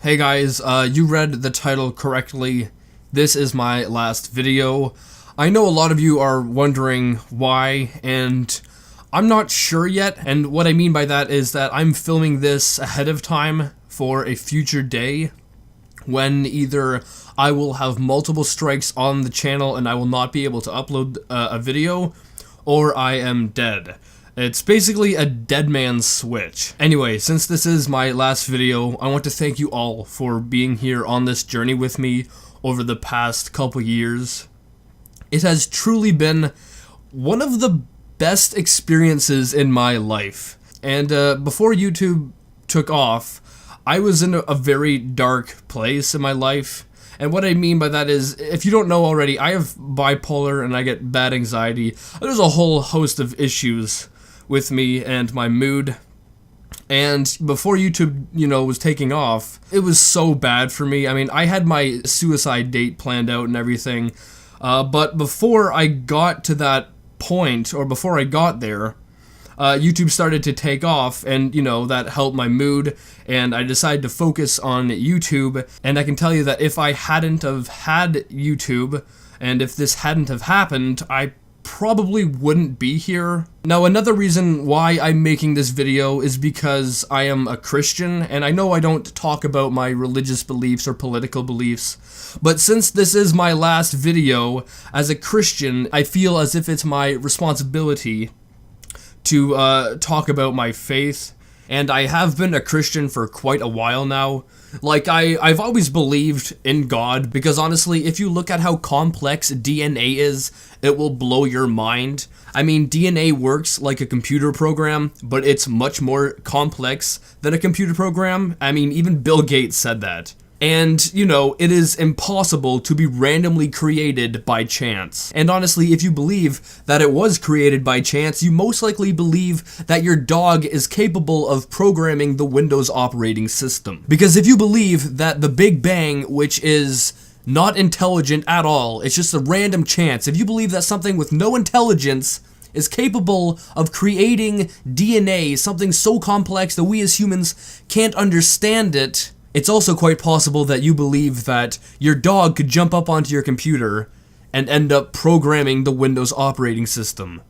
Hey guys, you read the title correctly. This is my last video. I know a lot of you are wondering why, and I'm not sure yet, and what I mean by that is that I'm filming this ahead of time for a future day when either I will have multiple strikes on the channel and I will not be able to upload a video, or I am dead. It's basically a dead man's switch. Anyway, since this is my last video, I want to thank you all for being here on this journey with me over the past couple years. It has truly been one of the best experiences in my life. And before YouTube took off, I was in a very dark place in my life. And what I mean by that is, if you don't know already, I have bipolar and I get bad anxiety. There's a whole host of issues with me and my mood. And before YouTube, was taking off, it was so bad for me. I mean, I had my suicide date planned out and everything. But before I got to that point, or before I got there, YouTube started to take off, and that helped my mood, and I decided to focus on YouTube. And I can tell you that if I hadn't have had YouTube, and if this hadn't have happened, I probably wouldn't be here. Now, another reason why I'm making this video is because I am a Christian, and I know I don't talk about my religious beliefs or political beliefs, but since this is my last video as a Christian, I feel as if it's my responsibility to talk about my faith. And I have been a Christian for quite a while now. Like, I've always believed in God, because honestly, if you look at how complex DNA is, it will blow your mind. I mean, DNA works like a computer program, but it's much more complex than a computer program. I mean, even Bill Gates said that. And, it is impossible to be randomly created by chance. And honestly, if you believe that it was created by chance, you most likely believe that your dog is capable of programming the Windows operating system. Because if you believe that the Big Bang, which is not intelligent at all, it's just a random chance, if you believe that something with no intelligence is capable of creating DNA, something so complex that we as humans can't understand it, it's also quite possible that you believe that your dog could jump up onto your computer and end up programming the Windows operating system.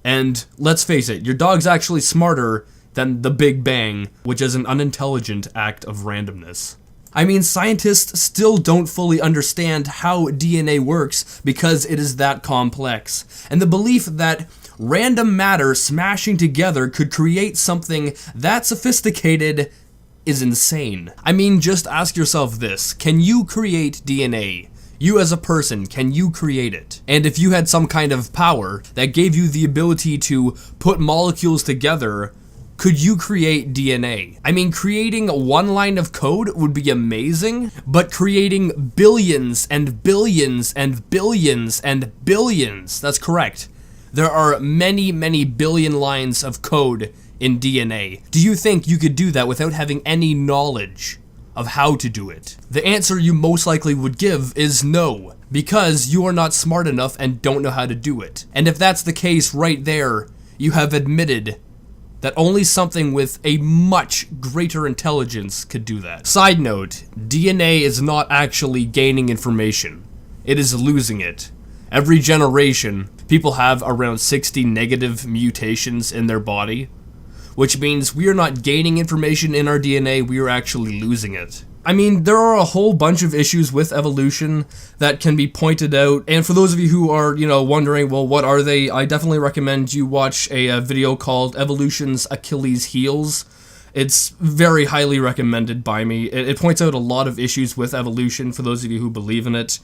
And let's face it, your dog's actually smarter than the Big Bang, which is an unintelligent act of randomness. I mean, scientists still don't fully understand how DNA works because it is that complex. And the belief that random matter smashing together could create something that sophisticated is insane. I mean, just ask yourself this: can you create DNA? You as a person, can you create it? And if you had some kind of power that gave you the ability to put molecules together, could you create DNA? I mean, creating one line of code would be amazing, but creating billions and billions and billions and billions, that's correct. There are many, many billion lines of code in DNA. Do you think you could do that without having any knowledge of how to do it? The answer you most likely would give is no, because you are not smart enough and don't know how to do it. And if that's the case right there, you have admitted that only something with a much greater intelligence could do that. Side note, DNA is not actually gaining information. It is losing it. Every generation, people have around 60 negative mutations in their body, which means we are not gaining information in our DNA, we are actually losing it. I mean, there are a whole bunch of issues with evolution that can be pointed out, and for those of you who are, wondering, well, what are they? I definitely recommend you watch a video called Evolution's Achilles Heels. It's very highly recommended by me. It points out a lot of issues with evolution for those of you who believe in it.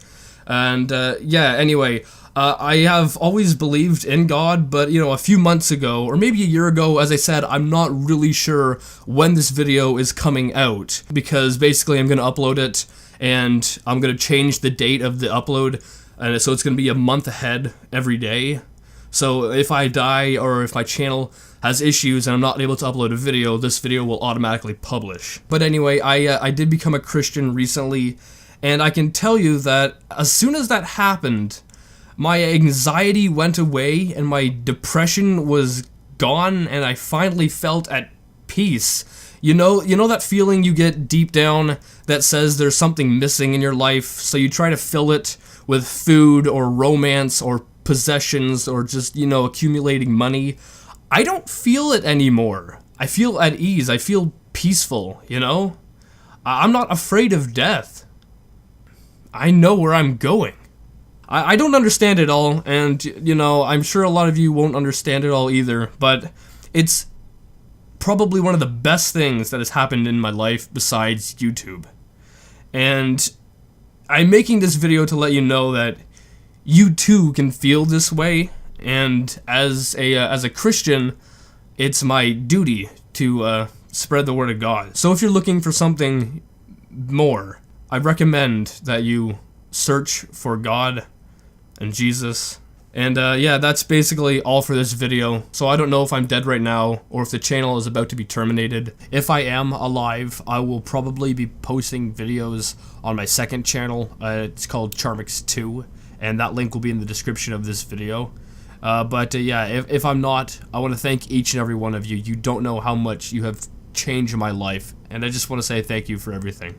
And anyway, I have always believed in God, but a few months ago, or maybe a year ago, as I said, I'm not really sure when this video is coming out, because basically I'm going to upload it, and I'm going to change the date of the upload, and so it's going to be a month ahead every day. So if I die, or if my channel has issues and I'm not able to upload a video, this video will automatically publish. But anyway, I did become a Christian recently, and I can tell you that as soon as that happened, my anxiety went away and my depression was gone, and I finally felt at peace. You know that feeling you get deep down that says there's something missing in your life, so you try to fill it with food or romance or possessions or just, accumulating money. I don't feel it anymore. I feel at ease. I feel peaceful, I'm not afraid of death. I know where I'm going. I don't understand it all, and, I'm sure a lot of you won't understand it all either, but it's probably one of the best things that has happened in my life besides YouTube. And I'm making this video to let you know that you too can feel this way, and as a Christian, it's my duty to spread the word of God. So if you're looking for something more, I recommend that you search for God and Jesus. And yeah, that's basically all for this video. So I don't know if I'm dead right now or if the channel is about to be terminated. If I am alive, I will probably be posting videos on my second channel. It's called Charmix2, and that link will be in the description of this video. But yeah, if I'm not, I want to thank each and every one of you. You don't know how much you have changed my life, and I just want to say thank you for everything.